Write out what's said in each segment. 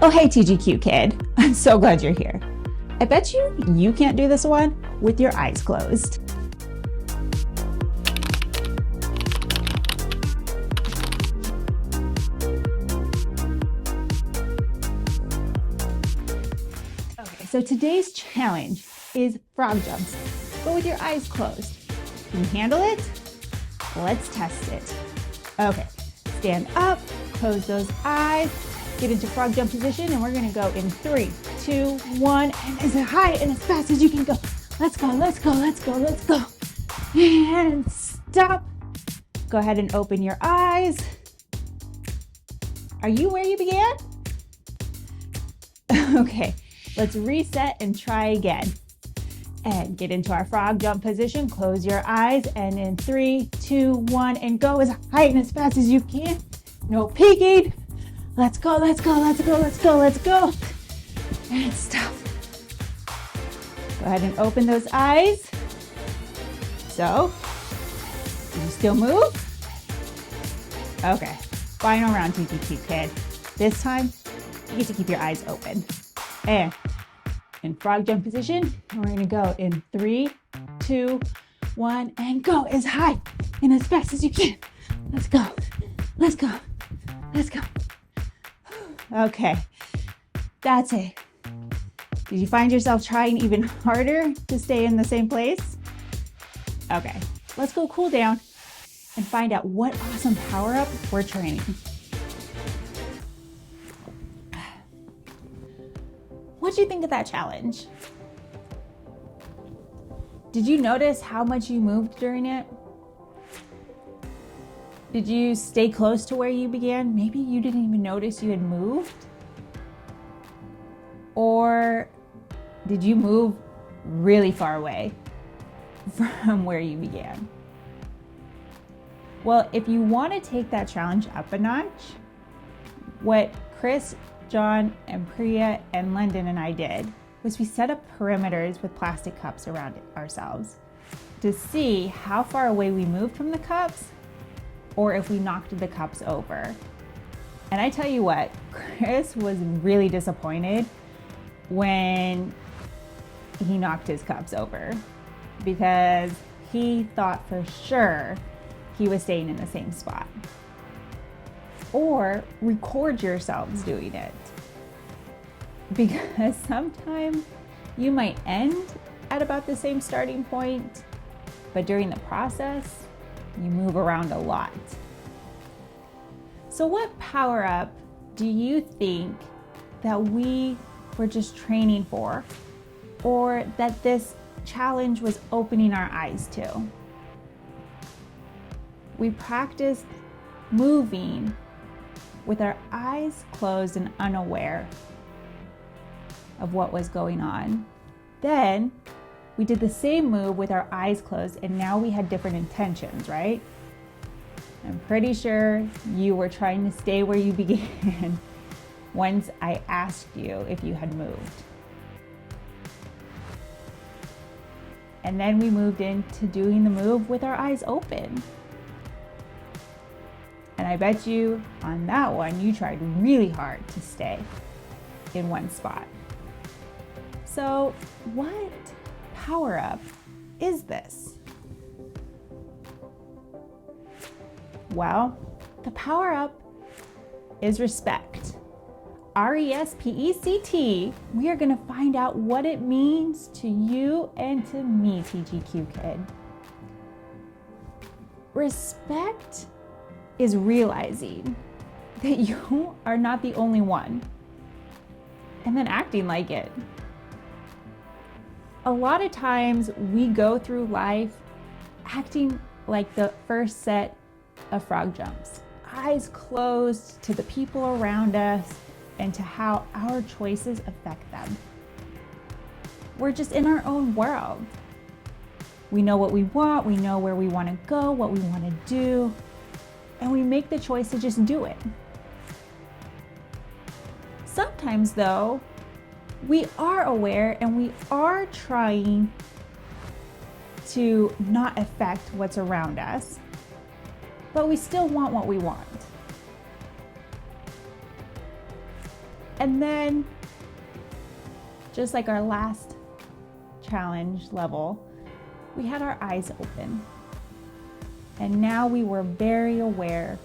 Oh, hey, TGQ kid. I'm so glad you're here. I bet you can't do this one with your eyes closed. Okay, so today's challenge is frog jumps, but with your eyes closed. Can you handle it? Let's test it. Okay, stand up, close those eyes, get into frog jump position, and we're gonna go in 3, 2, 1, and as high and as fast as you can go. Let's go, let's go, let's go, let's go. And stop. Go ahead and open your eyes. Are you where you began? Okay, let's reset and try again. And get into our frog jump position. Close your eyes, and in 3, 2, 1, and go as high and as fast as you can. No peeking. Let's go, let's go, let's go, let's go, let's go. And stop. Go ahead and open those eyes. So, do you still move? Okay, final round, TGQ kid. This time, you get to keep your eyes open. And in frog jump position, we're gonna go in 3, 2, 1, and go as high and as fast as you can. Let's go, let's go, let's go. Okay, that's it. Did you find yourself trying even harder to stay in the same place? Okay, let's go cool down and find out what awesome power-up we're training. What'd you think of that challenge? Did you notice how much you moved during it? Did you stay close to where you began? Maybe you didn't even notice you had moved. Or did you move really far away from where you began? Well, if you want to take that challenge up a notch, what Chris, John, and Priya, and London and I did was we set up perimeters with plastic cups around ourselves to see how far away we moved from the cups or if we knocked the cups over. And I tell you what, Chris was really disappointed when he knocked his cups over because he thought for sure he was staying in the same spot. Or record yourselves doing it, because sometimes you might end at about the same starting point, but during the process, you move around a lot. So what power up do you think that we were just training for, or that this challenge was opening our eyes to? We practiced moving with our eyes closed and unaware of what was going on. Then we did the same move with our eyes closed, and now we had different intentions, right? I'm pretty sure you were trying to stay where you began once I asked you if you had moved. And then we moved into doing the move with our eyes open. And I bet you on that one, you tried really hard to stay in one spot. So what power up is this? Well, the power up is respect. RESPECT. We are gonna find out what it means to you and to me, TGQ kid. Respect is realizing that you are not the only one, and then acting like it. A lot of times we go through life acting like the first set of frog jumps, eyes closed to the people around us and to how our choices affect them. We're just in our own world. We know what we want, we know where we want to go, what we want to do, and we make the choice to just do it. Sometimes though, we are aware and we are trying to not affect what's around us, but we still want what we want. And then, just like our last challenge level, we had our eyes open. And now we were very aware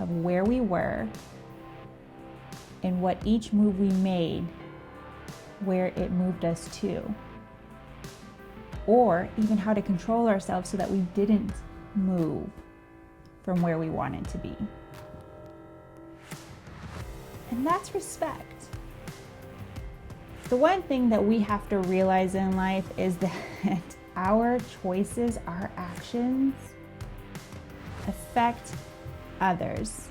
of where we were and what each move we made, where it moved us to. Or even how to control ourselves so that we didn't move from where we wanted to be. And that's respect. The one thing that we have to realize in life is that our choices, our actions, affect others.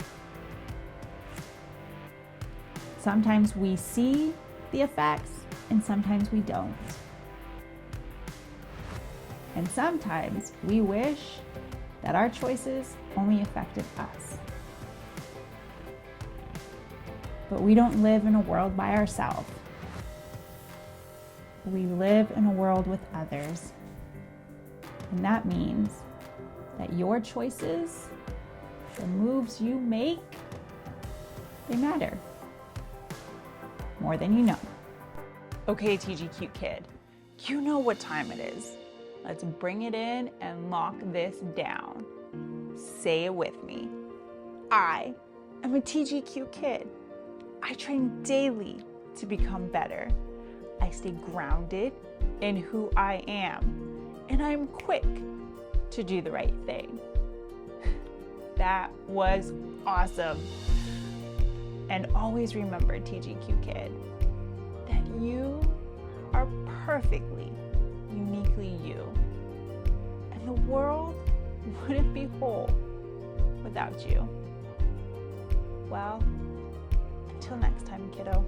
Sometimes we see the effects and sometimes we don't. And sometimes we wish that our choices only affected us. But we don't live in a world by ourselves. We live in a world with others. And that means that your choices, the moves you make, they matter more than you know. Okay, TGQ kid, you know what time it is. Let's bring it in and lock this down. Say it with me. I am a TGQ kid. I train daily to become better. I stay grounded in who I am, and I'm quick to do the right thing. That was awesome. And always remember, TGQ kid, that you are perfectly, uniquely you. And the world wouldn't be whole without you. Well, until next time, kiddo.